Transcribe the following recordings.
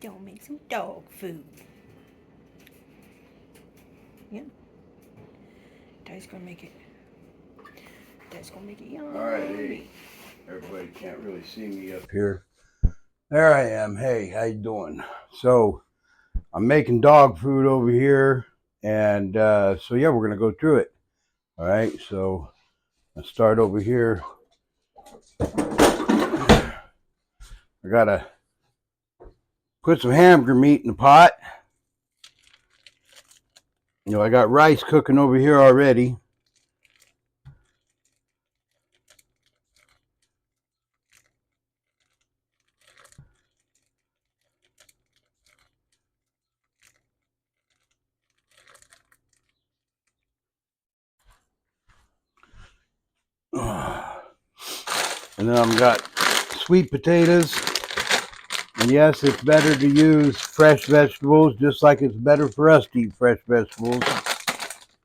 Gonna make some dog food. Yep. Dad's gonna make it. Dad's gonna make it yummy. Alright, hey. Everybody can't really see me up here. There I am. Hey, how you doing? So, I'm making dog food over here. And so yeah, we're gonna go through it. Alright, so let's start over here. I gotta put some hamburger meat in the pot. You know, I got rice cooking over here already. And then I've got sweet potatoes. And yes, it's better to use fresh vegetables, just like it's better for us to eat fresh vegetables.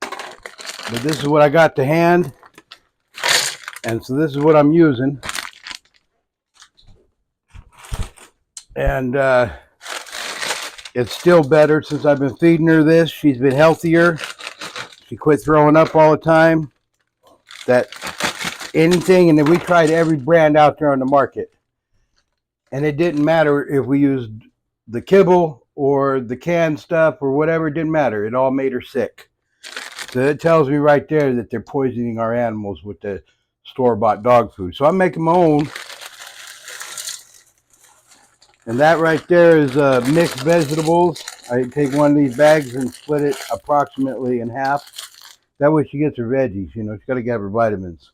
But this is what I got to hand. And so this is what I'm using. And it's still better since I've been feeding her this. She's been healthier. She quit throwing up all the time. That anything, and then we tried every brand out there on the market. And it didn't matter if we used the kibble or the canned stuff or whatever, it didn't matter. It all made her sick. So it tells me right there that they're poisoning our animals with the store-bought dog food. So I'm making my own. And that right there is mixed vegetables. I take one of these bags and split it approximately in half. That way she gets her veggies. You know, she's got to get her vitamins.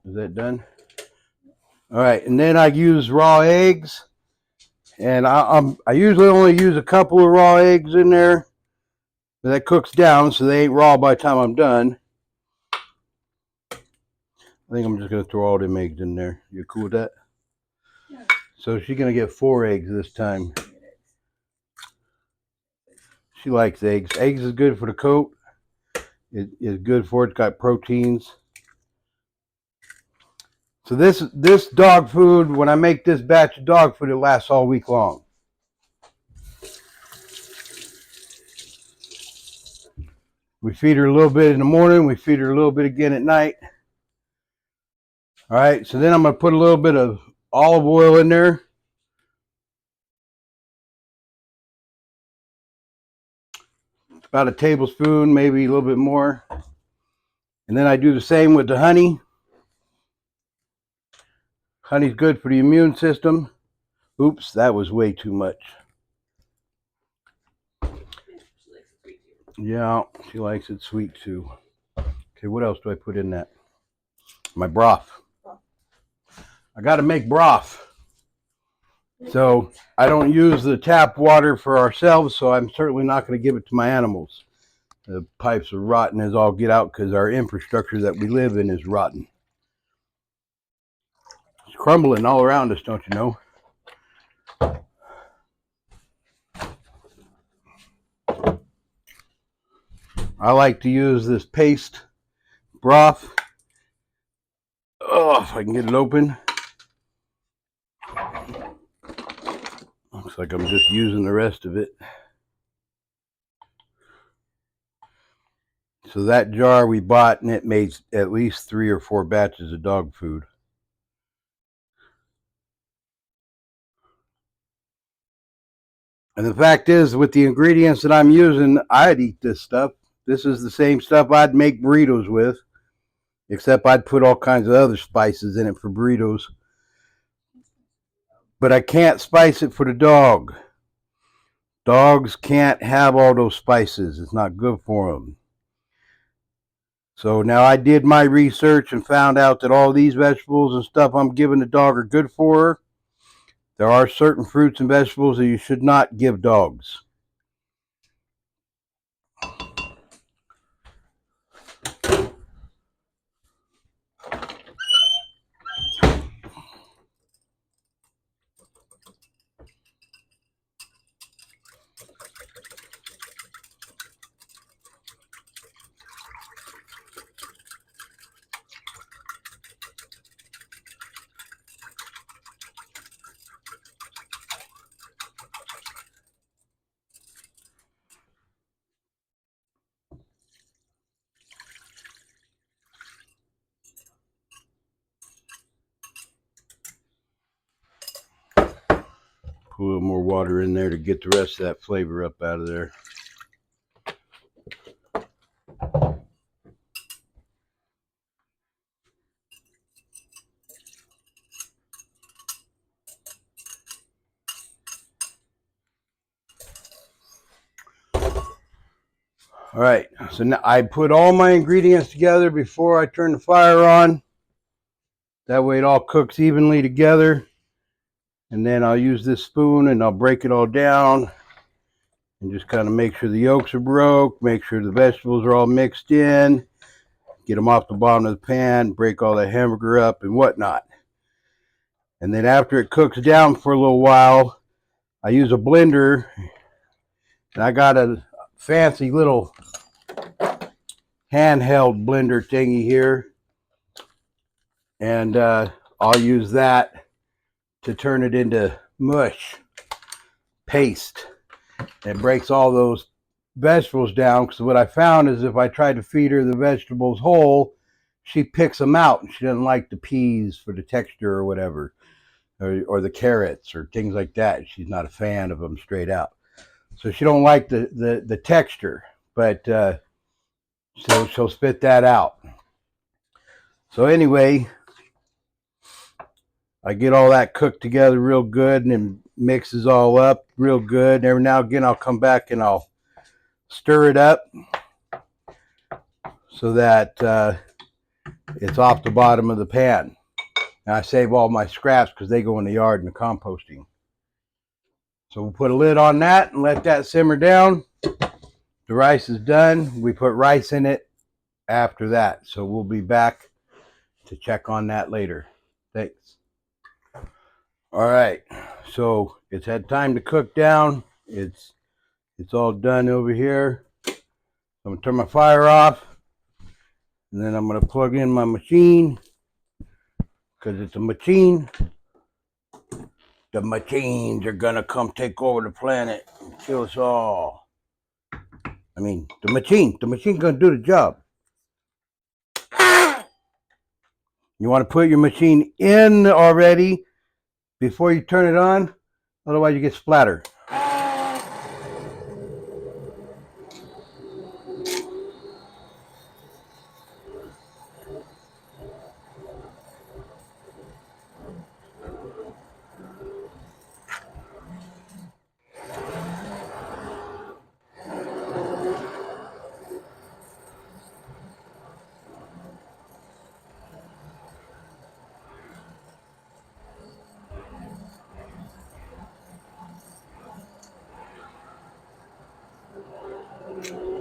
Is that done? All right, and then I use raw eggs. And I usually only use a couple of raw eggs in there. But that cooks down, so they ain't raw by the time I'm done. I think I'm just going to throw all them eggs in there. You cool with that? Yeah. So she's going to get 4 eggs this time. She likes eggs. Eggs is good for the coat. It is good for it. It's got proteins. So this dog food, when I make this batch of dog food, it lasts all week long. We feed her a little bit in the morning. We feed her a little bit again at night. All right, so then I'm going to put a little bit of olive oil in there. About a tablespoon, maybe a little bit more. And then I do the same with the honey. Honey's good for the immune system. Oops, that was way too much. Yeah, she likes it sweet too. Okay, what else do I put in that? My broth. I got to make broth. So I don't use the tap water for ourselves, so I'm certainly not going to give it to my animals. The pipes are rotten as all get out because our infrastructure that we live in is rotten. It's crumbling all around us, don't you know? I like to use this paste broth. Oh, if I can get it open. Looks like I'm just using the rest of it. So that jar we bought, and it made at least 3 or 4 batches of dog food. And the fact is, with the ingredients that I'm using, I'd eat this stuff. This is the same stuff I'd make burritos with, except I'd put all kinds of other spices in it for burritos. But I can't spice it for the dog. Dogs can't have all those spices. It's not good for them. So now I did my research and found out that all these vegetables and stuff I'm giving the dog are good for her. There are certain fruits and vegetables that you should not give dogs. Put a little more water in there to get the rest of that flavor up out of there. All right, so now I put all my ingredients together before I turn the fire on. That way it all cooks evenly together. And then I'll use this spoon and I'll break it all down and just kind of make sure the yolks are broke, make sure the vegetables are all mixed in, get them off the bottom of the pan, break all the hamburger up and whatnot. And then after it cooks down for a little while, I use a blender, and I got a fancy little handheld blender thingy here, and I'll use that to turn it into mush paste. It breaks all those vegetables down, because what I found is if I try to feed her the vegetables whole, she picks them out and she doesn't like the peas for the texture or whatever, or the carrots or things like that. She's not a fan of them straight out, so she don't like the texture, but so she'll spit that out. So anyway, I get all that cooked together real good, and it mixes all up real good. And every now and again I'll come back and I'll stir it up so that it's off the bottom of the pan. And I save all my scraps because they go in the yard in the composting. So we'll put a lid on that and let that simmer down. The rice is done. We put rice in it after that. So we'll be back to check on that later. Thanks. All right. So it's had time to cook down. It's all done over here. I'm going to turn my fire off. And then I'm going to plug in my machine, because it's a machine. The machines are going to come take over the planet and kill us all. I mean, the machine's going to do the job. You want to put your machine in already before you turn it on, otherwise you get splattered.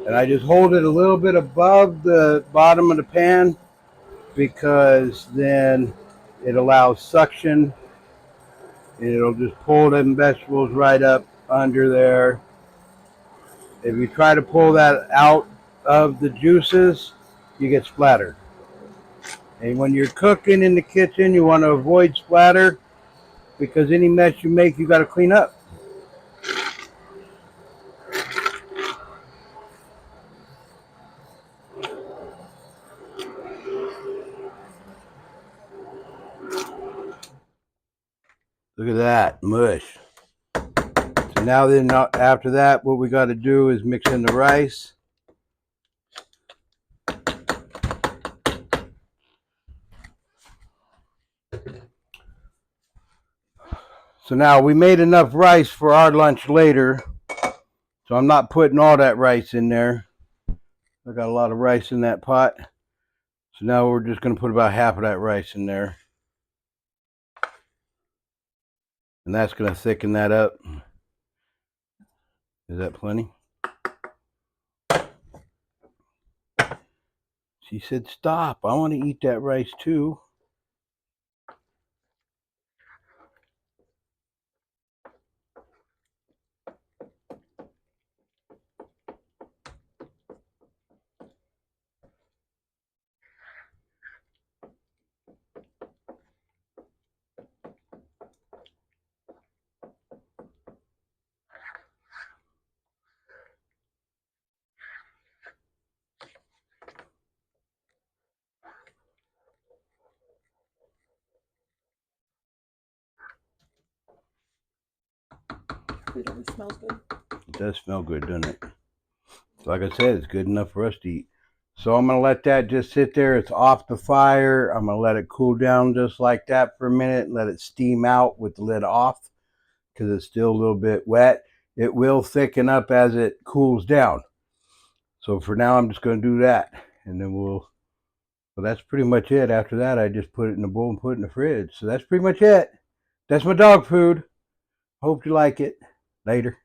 And I just hold it a little bit above the bottom of the pan, because then it allows suction. It'll just pull them vegetables right up under there. If you try to pull that out of the juices, you get splattered. And when you're cooking in the kitchen, you want to avoid splatter, because any mess you make, you got to clean up. Look at that mush. So now then, after that, what we got to do is mix in the rice. So now we made enough rice for our lunch later, so I'm not putting all that rice in there. I got a lot of rice in that pot. So now we're just going to put about half of that rice in there. And that's going to thicken that up. Is that plenty? She said, stop. I want to eat that rice too. Food always smells good. It does smell good, doesn't it? Like I said, it's good enough for us to eat. So I'm going to let that just sit there. It's off the fire. I'm going to let it cool down just like that for a minute and let it steam out with the lid off because it's still a little bit wet. It will thicken up as it cools down. So for now, I'm just going to do that. And then well, that's pretty much it. After that, I just put it in a bowl and put it in the fridge. So that's pretty much it. That's my dog food. Hope you like it. Later.